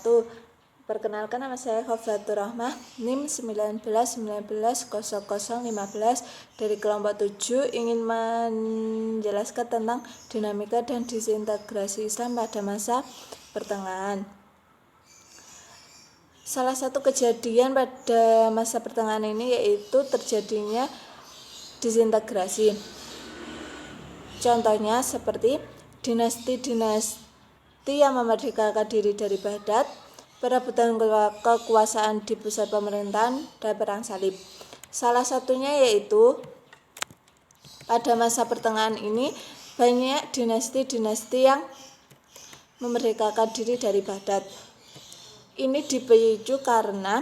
wabarakatuh. Perkenalkan, nama saya Khoflatur Rahmah, NIM 19190015 dari kelompok 7, ingin menjelaskan tentang dinamika dan disintegrasi Islam pada masa pertengahan. Salah satu kejadian pada masa pertengahan ini yaitu terjadinya disintegrasi. Contohnya seperti dinasti-dinasti yang memerdekakan diri dari Baghdad, perebutan kekuasaan di pusat pemerintahan, dan perang salib. Salah satunya yaitu pada masa pertengahan ini banyak dinasti-dinasti yang memerdekakan diri dari Baghdad. Ini dipicu karena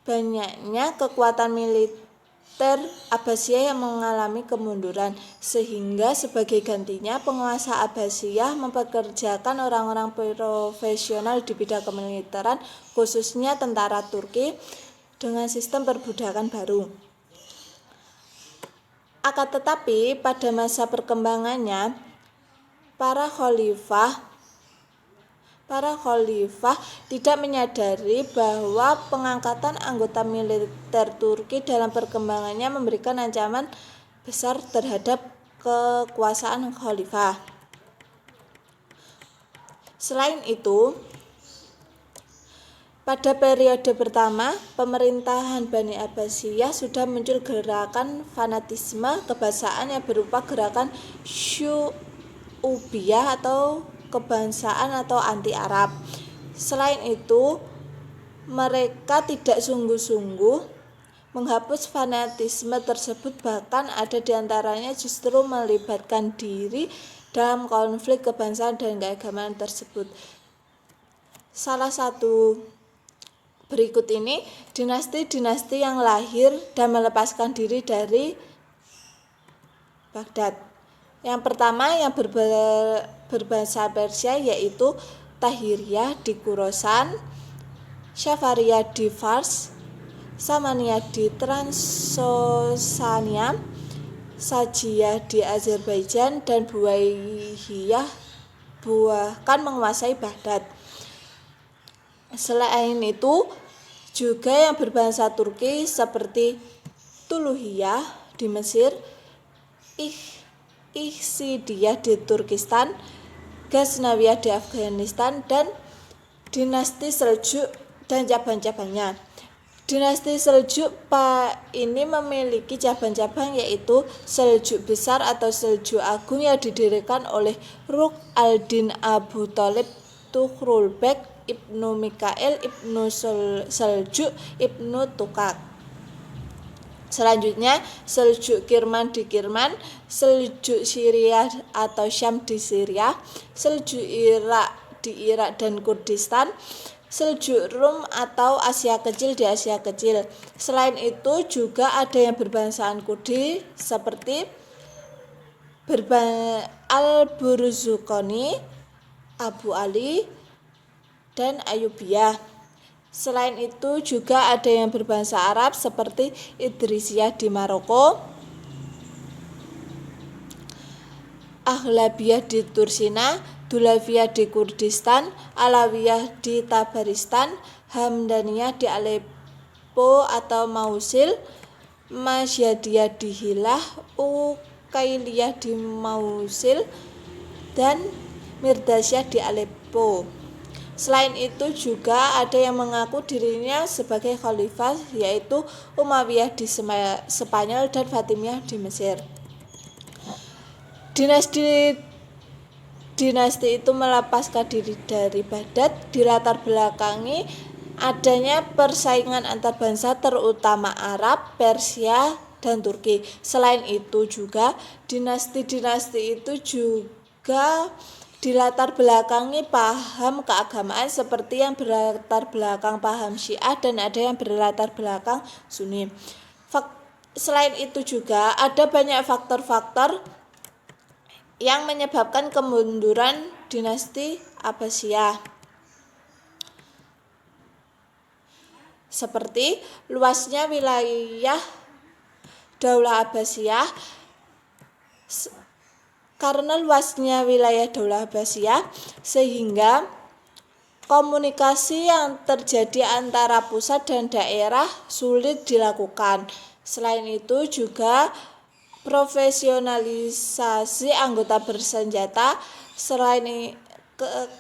banyaknya kekuatan militer Abbasiyah yang mengalami kemunduran, sehingga sebagai gantinya penguasa Abbasiyah mempekerjakan orang-orang profesional di bidang kemiliteran, khususnya tentara Turki, dengan sistem perbudakan baru. Akan tetapi pada masa perkembangannya, para khalifah tidak menyadari bahwa pengangkatan anggota militer Turki dalam perkembangannya memberikan ancaman besar terhadap kekuasaan khalifah. Selain itu, pada periode pertama pemerintahan Bani Abbasiyah sudah muncul gerakan fanatisme kebangsaan yang berupa gerakan Syu'ubiyah atau kebangsaan atau anti-Arab. Selain itu, mereka tidak sungguh-sungguh menghapus fanatisme tersebut, bahkan ada di antaranya justru melibatkan diri dalam konflik kebangsaan dan keagamaan tersebut. Salah satu berikut ini dinasti-dinasti yang lahir dan melepaskan diri dari Baghdad. Yang pertama yang berbahasa Persia yaitu Tahiriyah di Khorasan, Safariyah di Fars, Samaniyah di Transosania, Sajiyah di Azerbaijan, dan Buwaihiyah bahkan menguasai Baghdad. Selain itu juga yang berbahasa Turki seperti Tuluhiyah di Mesir, Ikhsidiyah di Turkistan, Ghaznawiyah di Afghanistan, dan dinasti Seljuk dan cabang-cabangnya. Dinasti Seljuk ini memiliki cabang-cabang yaitu Seljuk Besar atau Seljuk Agung yang didirikan oleh Rukn al-Din Abu Thalib Tughrulbek Ibnu Mikail Ibnu Seljuk Ibnu Tukak. Selanjutnya Seljuk Kirman di Kirman, Seljuk Syria atau Syam di Syria, Seljuk Irak di Irak dan Kurdistan, Seljuk Rum atau Asia Kecil di Asia Kecil. Selain itu juga ada yang berbangsaan Kurdi seperti Al-Burzuqani, Abu Ali, dan Ayubiyah. Selain itu juga ada yang berbahasa Arab seperti Idrisiyah di Maroko, Aghlabiyah di Tursina, Dulaviyah di Kurdistan, Alawiyah di Tabaristan, Hamdaniyah di Aleppo atau Mausil, Masyadiyah di Hilah, Ukailiyah di Mausil, dan Mirdasyah di Aleppo. Selain itu juga ada yang mengaku dirinya sebagai khalifah yaitu Umayyah di Spanyol dan Fatimiyah di Mesir. Dinasti itu melepaskan diri dari Baghdad dilatar belakangi adanya persaingan antar bangsa terutama Arab, Persia, dan Turki. Selain itu juga dinasti-dinasti itu juga dilatar belakangi paham keagamaan seperti yang berlatar belakang paham Syiah dan ada yang berlatar belakang Sunni. Selain itu juga ada banyak faktor-faktor yang menyebabkan kemunduran dinasti Abbasiyah, seperti luasnya wilayah Daulah Abbasiyah. Karena luasnya wilayah Daulah Abbasiyah sehingga Komunikasi yang terjadi antara pusat dan daerah sulit dilakukan. Selain itu juga profesionalisasi anggota bersenjata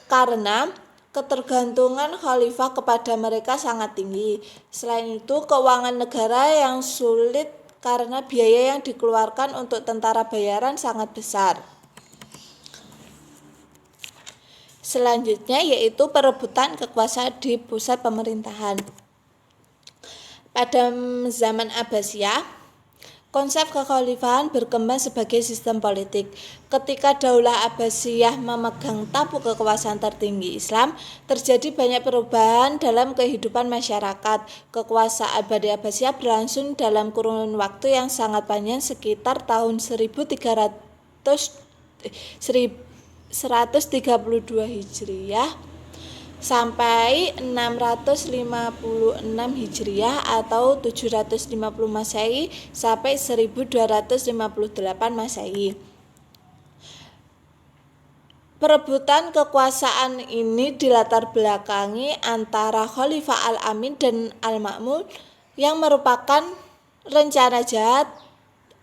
karena ketergantungan khalifah kepada mereka sangat tinggi. Selain itu, keuangan negara yang sulit karena biaya yang dikeluarkan untuk tentara bayaran sangat besar. Selanjutnya yaitu perebutan kekuasaan di pusat pemerintahan. Pada zaman Abbasiyah, konsep kekhalifahan berkembang sebagai sistem politik. Ketika Daulah Abbasiyah memegang tampuk kekuasaan tertinggi Islam, terjadi banyak perubahan dalam kehidupan masyarakat. Kekuasaan Bani Abbasiyah berlangsung dalam kurun waktu yang sangat panjang, sekitar tahun 132 Hijriah sampai 656 Hijriah atau 750 Masehi sampai 1258 Masehi. Perebutan kekuasaan ini dilatar belakangi antara Khalifah Al-Amin dan Al-Ma'mun yang merupakan rencana jahat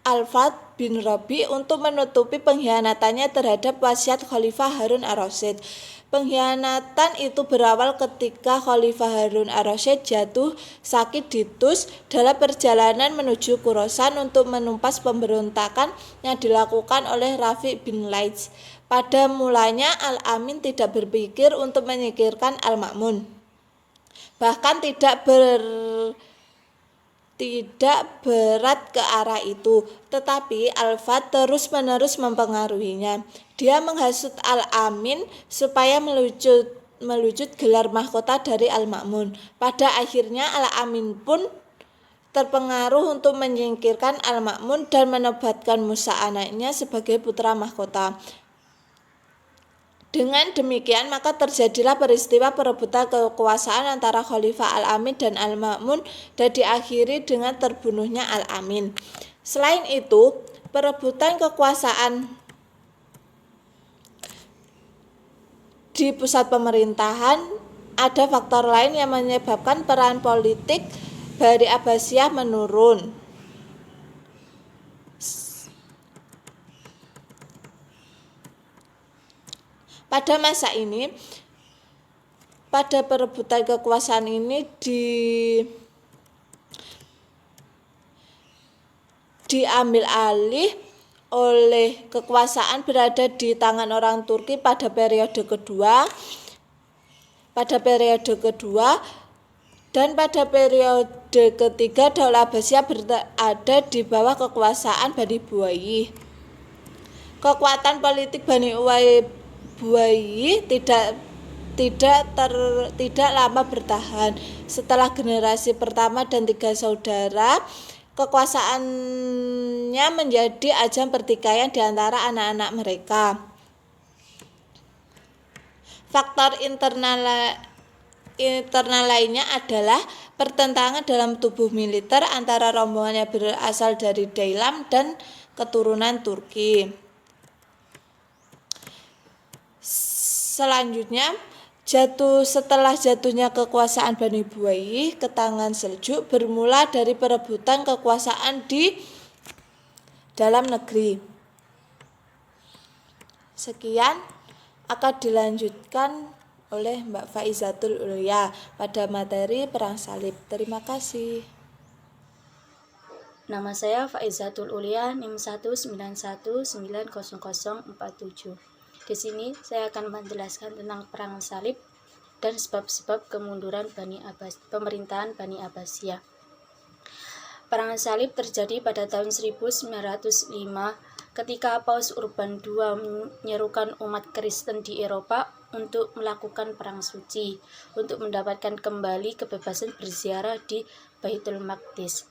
Al-Fadl bin Rabi untuk menutupi pengkhianatannya terhadap wasiat Khalifah Harun ar-Rasyid. Pengkhianatan itu berawal ketika Khalifah Harun ar-Rasyid jatuh sakit di Tus dalam perjalanan menuju Khorasan untuk menumpas pemberontakan yang dilakukan oleh Rafi' bin Laits. Pada mulanya Al-Amin tidak berpikir untuk menyingkirkan Al-Ma'mun. Bahkan tidak berat ke arah itu, tetapi Al-Fadl terus-menerus mempengaruhinya. Dia menghasut Al-Amin supaya melucut gelar mahkota dari Al-Ma'mun. Pada akhirnya Al-Amin pun terpengaruh untuk menyingkirkan Al-Ma'mun dan menobatkan Musa anaknya sebagai putra mahkota. Dengan demikian maka terjadilah peristiwa perebutan kekuasaan antara Khalifah Al-Amin dan Al-Ma'mun dan diakhiri dengan terbunuhnya Al-Amin. Selain itu, perebutan kekuasaan di pusat pemerintahan, ada faktor lain yang menyebabkan peran politik Bani Abbasiyah menurun. Pada masa ini, pada perebutan kekuasaan ini diambil alih oleh kekuasaan berada di tangan orang Turki pada periode kedua, dan pada periode ketiga Daulah Abbasiyah berada di bawah kekuasaan Bani Buwayyi. Kekuatan politik Bani Buwayyi tidak lama bertahan. Setelah generasi pertama dan 3 saudara, kekuasaannya menjadi ajang pertikaian di antara anak-anak mereka. Faktor internal lainnya adalah pertentangan dalam tubuh militer antara rombongan yang berasal dari Daylam dan keturunan Turki. Selanjutnya, setelah jatuhnya kekuasaan Bani Buwayyi ke tangan Seljuk bermula dari perebutan kekuasaan di dalam negeri. Sekian akan dilanjutkan oleh Mbak Faizatul Ulia pada materi Perang Salib. Terima kasih. Nama saya Faizatul Ulia, NIM 191900047. Di sini saya akan menjelaskan tentang Perang Salib dan sebab-sebab kemunduran pemerintahan Bani Abbasiyah. Perang Salib terjadi pada tahun 1905 ketika Paus Urban II menyerukan umat Kristen di Eropa untuk melakukan perang suci untuk mendapatkan kembali kebebasan berziarah di Baitul Maqdis.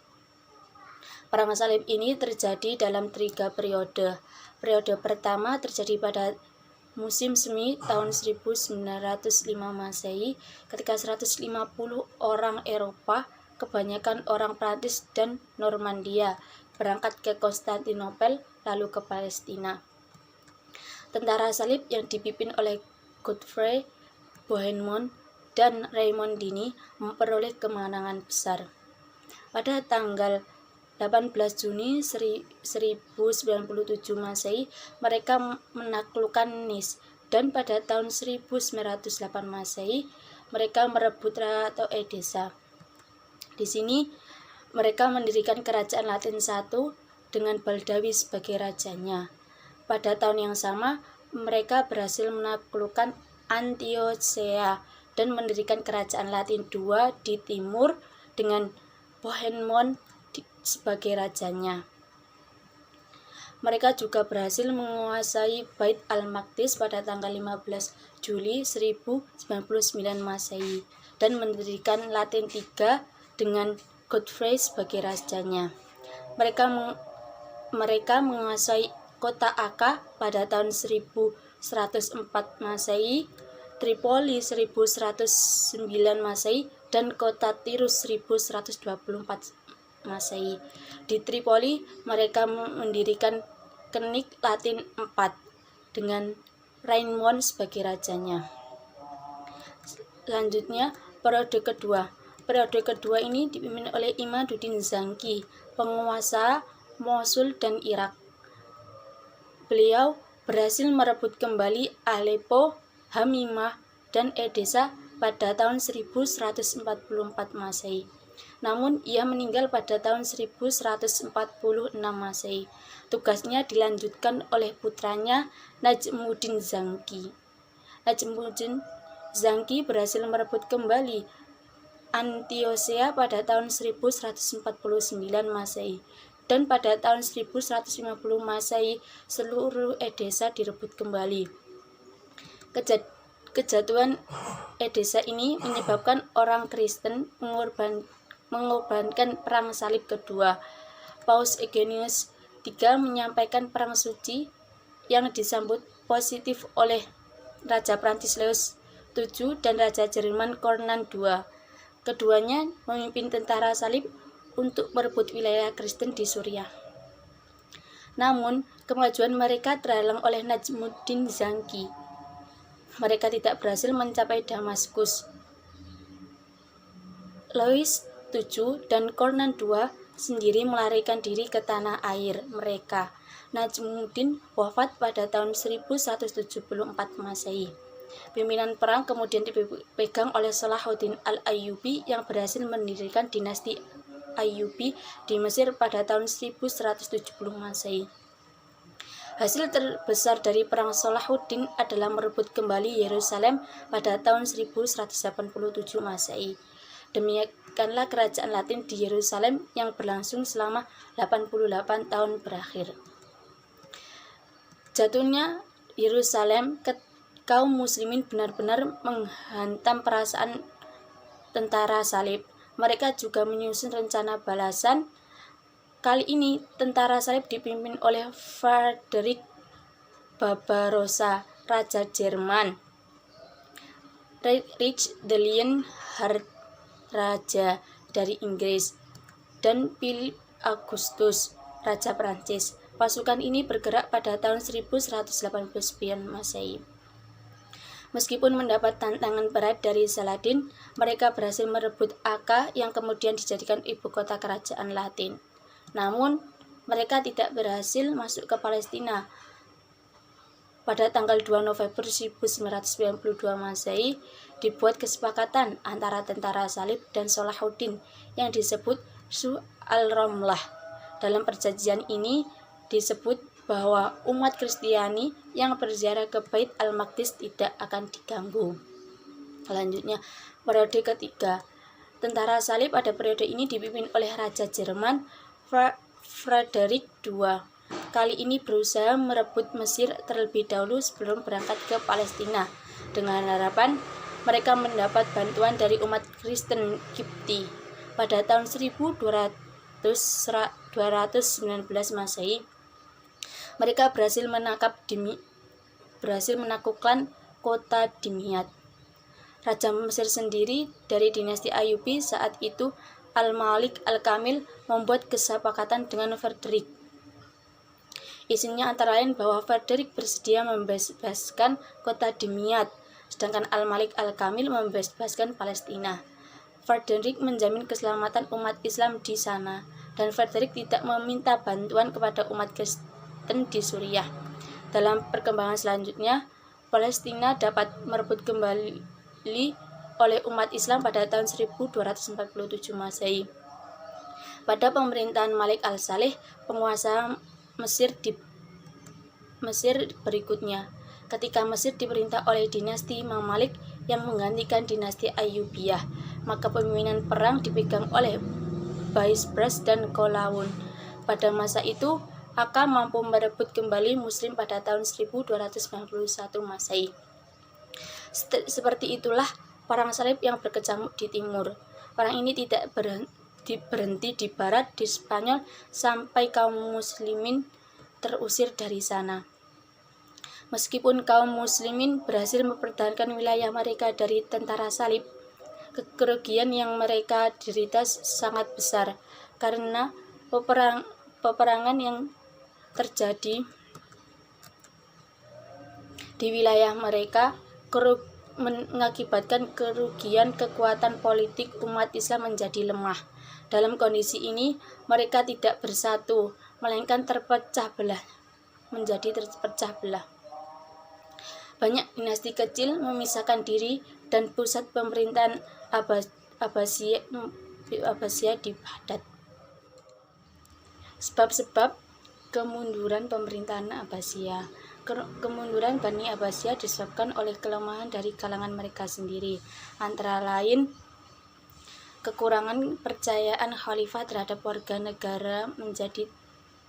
Perang Salib ini terjadi dalam 3 periode. Periode pertama terjadi pada musim semi tahun 1905 Masehi ketika 150 orang Eropa, kebanyakan orang Prancis dan Normandia, berangkat ke Konstantinopel lalu ke Palestina. Tentara Salib yang dipimpin oleh Godfrey Bohemond dan Raimondini memperoleh kemenangan besar. Pada tanggal 18 Juni 1097 Masehi, mereka menaklukkan Nice, dan pada tahun 1908 Masehi, mereka merebut atau Edessa. Di sini, mereka mendirikan kerajaan Latin satu dengan Baldawi sebagai rajanya. Pada tahun yang sama, mereka berhasil menaklukkan Antiochia dan mendirikan kerajaan Latin II di timur dengan Bohemond sebagai rajanya. Mereka juga berhasil menguasai Bait al-Maqdis pada tanggal 15 Juli 1099 Masehi dan mendirikan Latin III dengan Godfrey sebagai rajanya. Mereka menguasai kota Akka pada tahun 1104 Masehi, Tripoli 1109 Masehi, dan kota Tirus 1124 Masehi. Di Tripoli, mereka mendirikan Kenik Latin IV dengan Raimond sebagai rajanya. Selanjutnya, periode kedua. Periode kedua ini dipimpin oleh Imaduddin Zangki, penguasa Mosul dan Irak. Beliau berhasil merebut kembali Aleppo, Hamimah, dan Edessa pada tahun 1144 Masehi. Namun, ia meninggal pada tahun 1146 Masehi. Tugasnya dilanjutkan oleh putranya Najmuddin Zangki. Najmuddin Zangki berhasil merebut kembali Antiochia pada tahun 1149 Masehi. Dan pada tahun 1150 Masehi, seluruh Edessa direbut kembali. Kejatuhan Edessa ini menyebabkan orang Kristen mengorbankan perang salib kedua. Paus Eugenius III menyampaikan perang suci yang disambut positif oleh Raja Prancis Louis VII dan Raja Jerman Ferdinand II. Keduanya memimpin tentara salib untuk merebut wilayah Kristen di Suriah. Namun, kemajuan mereka terhalang oleh Najmuddin Zangki. Mereka tidak berhasil mencapai Damaskus. Louis VII dan Ferdinand II sendiri melarikan diri ke tanah air mereka. Najmuddin wafat pada tahun 1174 Masehi. Pimpinan perang kemudian dipegang oleh Salahuddin al-Ayyubi yang berhasil mendirikan dinasti Ayyubi di Mesir pada tahun 1170 Masehi. Hasil terbesar dari perang Salahuddin adalah merebut kembali Yerusalem pada tahun 1187 Masehi. Demikianlah kerajaan Latin di Yerusalem yang berlangsung selama 88 tahun berakhir. Jatuhnya Yerusalem, kaum muslimin benar-benar menghantam perasaan tentara salib. Mereka juga menyusun rencana balasan. Kali ini tentara salib dipimpin oleh Frederick Barbarossa, Raja Jerman, Friedrich the Lion, Raja dari Inggris, dan Philip Augustus, Raja Prancis. Pasukan ini bergerak pada tahun 1189 Masehi. Meskipun mendapat tantangan berat dari Saladin, mereka berhasil merebut Akka yang kemudian dijadikan ibu kota kerajaan Latin. Namun, mereka tidak berhasil masuk ke Palestina. Pada tanggal 2 November 1992 Masehi, dibuat kesepakatan antara tentara salib dan Salahuddin yang disebut Sulh al-Ramlah. Dalam perjanjian ini disebut bahwa umat Kristiani yang berziarah ke Bait al-Maqdis tidak akan diganggu. Selanjutnya, periode ketiga. Tentara salib pada periode ini dipimpin oleh Raja Jerman Frederick II. Kali ini berusaha merebut Mesir terlebih dahulu sebelum berangkat ke Palestina, dengan harapan mereka mendapat bantuan dari umat Kristen Kipti. Pada tahun 1219 Masehi, mereka berhasil menaklukkan kota Dimyat. Raja Mesir sendiri dari dinasti Ayyubi saat itu, Al-Malik Al-Kamil, membuat kesepakatan dengan Frederick. Isinya antara lain bahwa Frederick bersedia membebaskan kota Dimyat sedangkan Al-Malik Al-Kamil membebaskan Palestina. Frederick menjamin keselamatan umat Islam di sana, dan Frederick tidak meminta bantuan kepada umat Kristen di Suriah. Dalam perkembangan selanjutnya, Palestina dapat merebut kembali oleh umat Islam pada tahun 1247 Masehi. Pada pemerintahan Malik al-Saleh, penguasa Mesir berikutnya, ketika Mesir diperintah oleh dinasti Mamalik yang menggantikan dinasti Ayyubiyah, maka pemimpinan perang dipegang oleh Baisbras dan Kolawun. Pada masa itu, Aka mampu merebut kembali Muslim pada tahun 1291 Masehi. Seperti itulah perang salib yang berkecamuk di timur. Perang ini tidak berhenti di barat, di Spanyol, sampai kaum muslimin terusir dari sana. Meskipun kaum muslimin berhasil mempertahankan wilayah mereka dari tentara salib, kerugian yang mereka derita sangat besar karena peperangan yang terjadi di wilayah mereka mengakibatkan kerugian kekuatan politik umat Islam menjadi lemah. Dalam kondisi ini, mereka tidak bersatu, melainkan terpecah belah. Banyak dinasti kecil memisahkan diri dan pusat pemerintahan Abbasiyah di Baghdad. Sebab-sebab kemunduran pemerintahan Abbasiyah. Kemunduran Bani Abbasiyah disebabkan oleh kelemahan dari kalangan mereka sendiri, antara lain kekurangan percayaan khalifah terhadap warga negara menjadi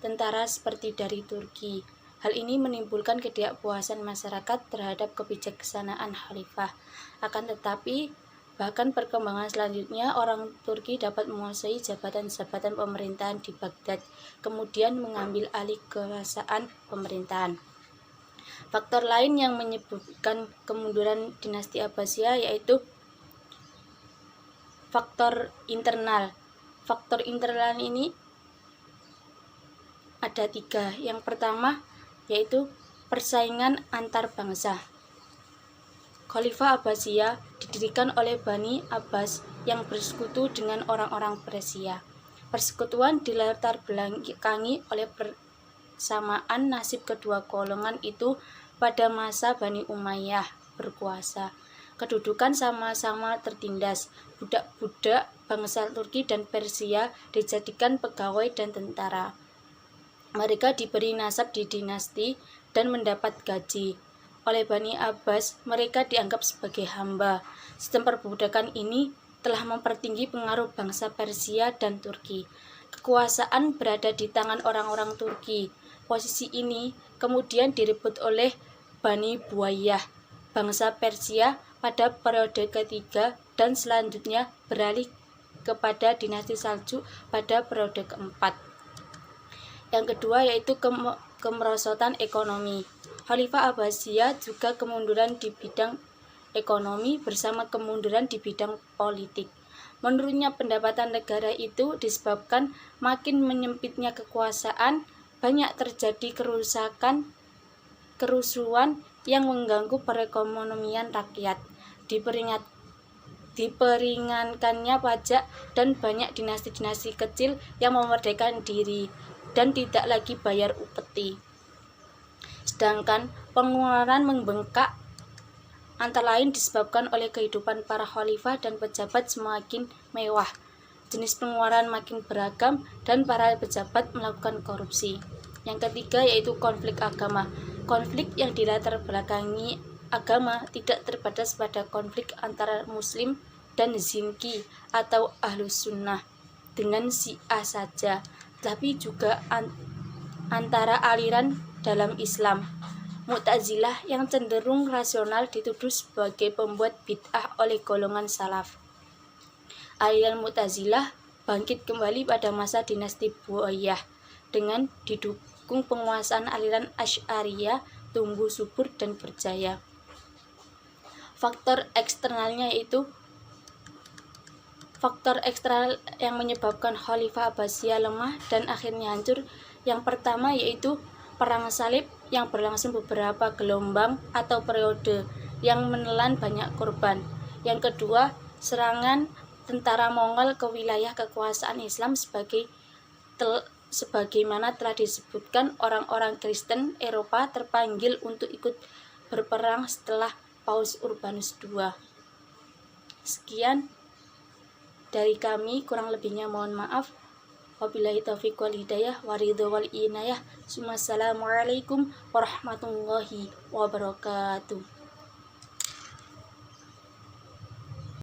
tentara seperti dari Turki. Hal ini menimbulkan ketidakpuasan masyarakat terhadap kebijaksanaan khalifah. Akan tetapi, bahkan perkembangan selanjutnya, orang Turki dapat menguasai jabatan-jabatan pemerintahan di Baghdad, kemudian mengambil alih kekuasaan pemerintahan. Faktor lain yang menyebabkan kemunduran dinasti Abbasiyah yaitu faktor internal. Faktor internal ini ada 3. Yang pertama yaitu persaingan antar bangsa. Khalifah Abbasiyah didirikan oleh Bani Abbas yang bersekutu dengan orang-orang Persia. Persekutuan dilatar belakangi oleh persamaan nasib kedua golongan itu pada masa Bani Umayyah berkuasa. Kedudukan sama-sama tertindas. Budak-budak bangsa Turki dan Persia dijadikan pegawai dan tentara. Mereka diberi nasab di dinasti dan mendapat gaji. Oleh Bani Abbas, mereka dianggap sebagai hamba. Sistem perbudakan ini telah mempertinggi pengaruh bangsa Persia dan Turki. Kekuasaan berada di tangan orang-orang Turki. Posisi ini kemudian direbut oleh Bani Buayyah, bangsa Persia pada periode ketiga, dan selanjutnya beralih kepada dinasti Saljuk pada periode keempat. Yang kedua yaitu kemerosotan ekonomi. Khalifah Abbasiyah juga kemunduran di bidang ekonomi bersama kemunduran di bidang politik. Menurutnya, pendapatan negara itu disebabkan makin menyempitnya kekuasaan, banyak terjadi kerusuhan yang mengganggu perekonomian rakyat, diperingankannya pajak, dan banyak dinasti-dinasti kecil yang memerdekakan diri dan tidak lagi bayar upeti. Sedangkan pengeluaran membengkak antara lain disebabkan oleh kehidupan para khalifah dan pejabat semakin mewah. Jenis pengeluaran makin beragam dan para pejabat melakukan korupsi. Yang ketiga yaitu konflik agama. Konflik yang dilatar belakangi agama tidak terbatas pada konflik antara Muslim dan Zinki atau Ahlus Sunnah dengan Syiah saja, tapi juga antara aliran dalam Islam. Mu'tazilah yang cenderung rasional dituduh sebagai pembuat bid'ah oleh golongan salaf. Aliran Mu'tazilah bangkit kembali pada masa dinasti Buayyah dengan didukung penguasaan aliran Asy'ariyah tumbuh subur dan berjaya. Faktor eksternalnya yaitu faktor eksternal yang menyebabkan Khalifah Abbasiyah lemah dan akhirnya hancur. Yang pertama yaitu perang salib yang berlangsung beberapa gelombang atau periode yang menelan banyak korban. Yang kedua, serangan tentara Mongol ke wilayah kekuasaan Islam sebagaimana telah disebutkan, orang-orang Kristen Eropa terpanggil untuk ikut berperang setelah Paus Urbanus II. Sekian dari kami, kurang lebihnya mohon maaf. Wabillahi taufiq wal hidayah waridho wal inayah. Assalamualaikum warahmatullahi wabarakatuh.